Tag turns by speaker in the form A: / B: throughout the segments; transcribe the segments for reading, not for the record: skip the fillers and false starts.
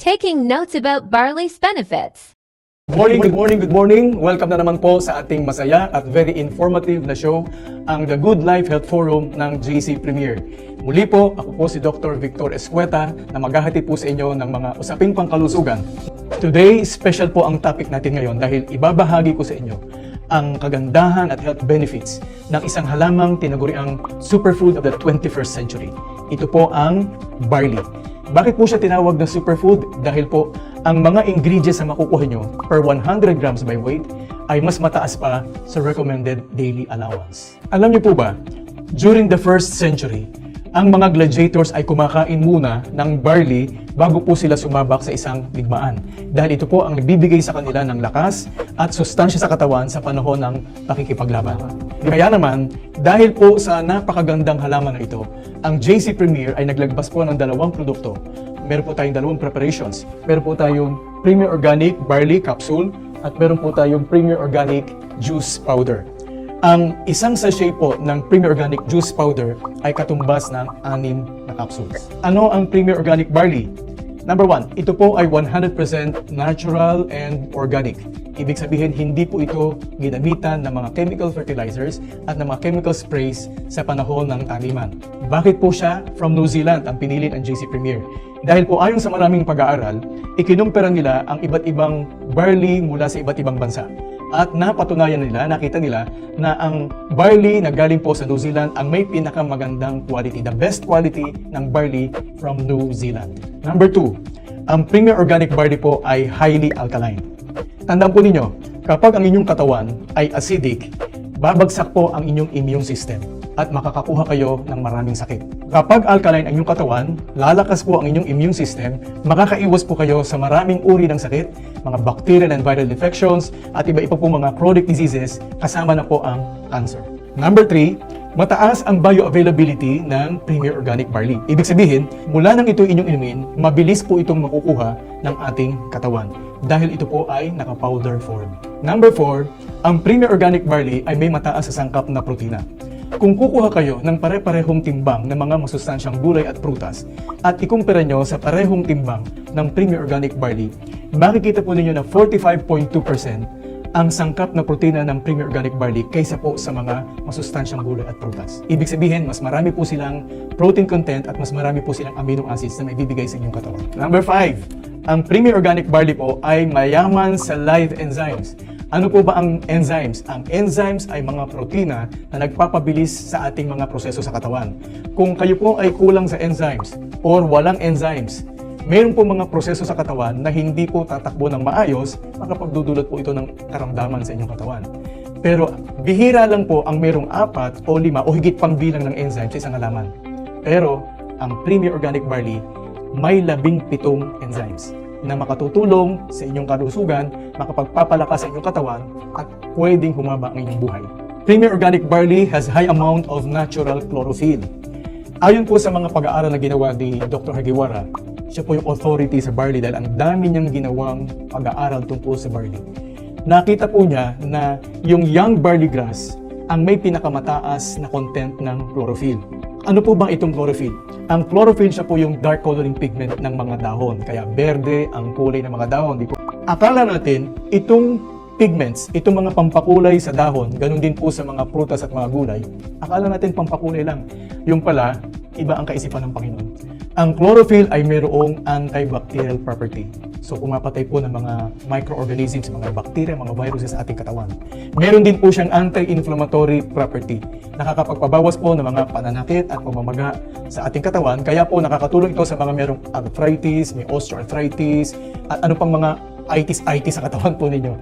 A: taking notes about barley's benefits.
B: Good morning. Welcome na naman po sa ating masaya at very informative na show, ang The Good Life Health Forum ng JC Premier. Muli po, ako po si Dr. Victor Escueta na maghahatid po sa inyo ng mga usaping pangkalusugan. Today, special po ang topic natin ngayon dahil ibabahagi ko sa inyo ang kagandahan at health benefits ng isang halamang tinaguriang superfood of the 21st century. Ito po ang barley. Bakit po siya tinawag na superfood? Dahil po, ang mga ingredients na makukuha nyo per 100 grams by weight ay mas mataas pa sa recommended daily allowance. Alam niyo po ba, during the 1st century, ang mga gladiators ay kumakain muna ng barley bago po sila sumabak sa isang digmaan. Dahil ito po ang nagbibigay sa kanila ng lakas at sustansya sa katawan sa panahon ng pakikipaglaban. Kaya naman, dahil po sa napakagandang halaman na ito, ang JC Premier ay naglagpas po ng dalawang produkto. Meron po tayong dalawang preparations. Meron po tayong Premier Organic Barley Capsule at meron po tayong Premier Organic Juice Powder. Ang isang sachet po ng Premier Organic Juice Powder ay katumbas ng 6 na capsules. Ano ang Premier Organic Barley? Number 1, ito po ay 100% natural and organic. Ibig sabihin, hindi po ito ginamitan ng mga chemical fertilizers at ng mga chemical sprays sa panahon ng taniman. Bakit po siya from New Zealand ang pinili ng JC Premier? Dahil po ayon sa maraming pag-aaral, ikinumpara nila ang iba't ibang barley mula sa iba't ibang bansa. At napatunayan nila, nakita nila na ang barley na galing po sa New Zealand ang may pinakamagandang quality, the best quality ng barley from New Zealand. Number 2, ang Premier Organic Barley po ay highly alkaline. Tandaan po ninyo, kapag ang inyong katawan ay acidic, babagsak po ang inyong immune system at makakakuha kayo ng maraming sakit. Kapag alkaline ang inyong katawan, lalakas po ang inyong immune system, makakaiwas po kayo sa maraming uri ng sakit, mga bacterial and viral infections, at iba-iba po mga chronic diseases, kasama na po ang cancer. Number 3, mataas ang bioavailability ng Premier Organic Barley. Ibig sabihin, mula nang ito inyong inumin, mabilis po itong makukuha ng ating katawan dahil ito po ay naka-powder form. Number 4, ang Premier Organic Barley ay may mataas sa sangkap na protina. Kung kukuha kayo ng pare-parehong timbang ng mga masustansyang gulay at prutas at ikumpara nyo sa parehong timbang ng Premier Organic Barley, makikita po ninyo na 45.2% ang sangkap na protina ng Premier Organic Barley kaysa po sa mga masustansyang gulay at prutas. Ibig sabihin, mas marami po silang protein content at mas marami po silang amino acids na maibibigay sa inyong katawan. Number 5, ang Premier Organic Barley po ay mayaman sa live enzymes. Ano po ba ang enzymes? Ang enzymes ay mga protina na nagpapabilis sa ating mga proseso sa katawan. Kung kayo po ay kulang sa enzymes or walang enzymes, mayroon po mga proseso sa katawan na hindi po tatakbo ng maayos, makapagdudulot po ito ng karamdaman sa inyong katawan. Pero bihira lang po ang mayroong 4 o 5 o higit pang bilang ng enzymes sa isang halaman. Pero ang Premier Organic Barley may 17 enzymes na makatutulong sa inyong kalusugan, makapagpapalakas sa inyong katawan, at pwedeng humaba ang inyong buhay. Premier Organic Barley has high amount of natural chlorophyll. Ayon po sa mga pag-aaral na ginawa ni Dr. Hagiwara, siya po yung authority sa barley dahil ang dami niyang ginawang pag-aaral tungkol sa barley. Nakita po niya na yung young barley grass ang may pinakamataas na content ng chlorophyll. Ano po bang itong chlorophyll? Ang chlorophyll siya po yung dark coloring pigment ng mga dahon. Kaya berde ang kulay ng mga dahon. Akala natin, itong pigments, itong mga pampakulay sa dahon, ganun din po sa mga prutas at mga gulay, akala natin pampakulay lang. Yung pala, iba ang kaisipan ng Panginoon. Ang chlorophyll ay mayroong antibacterial property. So, pumapatay po ng mga microorganisms, mga bacteria, mga viruses sa ating katawan. Meron din po siyang anti-inflammatory property. Nakakapagpabawas po ng mga pananakit at pamamaga sa ating katawan. Kaya po nakakatulong ito sa mga merong arthritis, may osteoarthritis, at ano pang mga itis sa katawan po ninyo.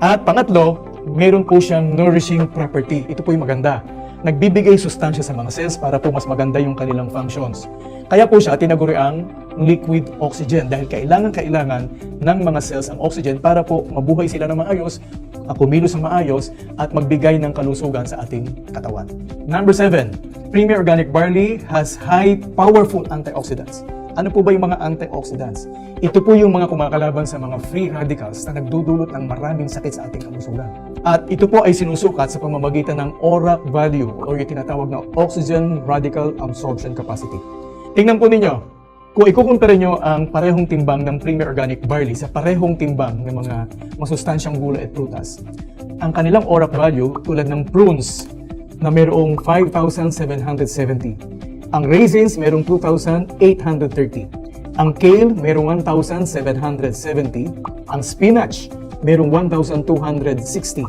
B: At pangatlo, meron po siyang nourishing property. Ito po yung maganda. Nagbibigay sustansya sa mga cells para po mas maganda yung kanilang functions. Kaya po siya tinaguri ang liquid oxygen dahil kailangan ng mga cells ang oxygen para po mabuhay sila ng maayos, kumilos ng maayos, at magbigay ng kalusugan sa ating katawan. Number 7, Premier Organic Barley has high powerful antioxidants. Ano po ba yung mga antioxidants? Ito po yung mga kumakalaban sa mga free radicals na nagdudulot ng maraming sakit sa ating kalusugan. At ito po ay sinusukat sa pamamagitan ng ORAC value o yung tinatawag na Oxygen Radical Absorption Capacity. Tingnan po ninyo, Kung ikukumpara nyo ang parehong timbang ng Premier Organic Barley sa parehong timbang ng mga masustansyang gulay at prutas, ang kanilang ORAC value tulad ng prunes na mayroong 5,770. Ang raisins mayroong 2,830. Ang kale mayroong 1,770. Ang spinach mayroong 1,260.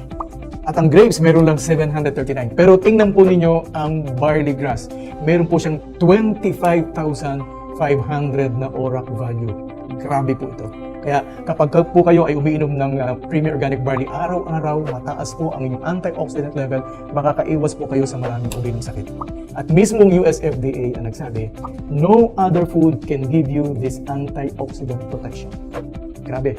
B: At ang grapes mayroon lang 739. Pero tingnan po ninyo ang barley grass. Mayroon po siyang 25,500 na ORAC value. Grabe po ito. Kaya kapag po kayo ay umiinom ng Premier Organic Barley araw-araw, mataas po ang inyong antioxidant level, makakaiwas po kayo sa maraming uri ng sakit. At mismong US FDA ang nagsabi, no other food can give you this antioxidant protection. Grabe.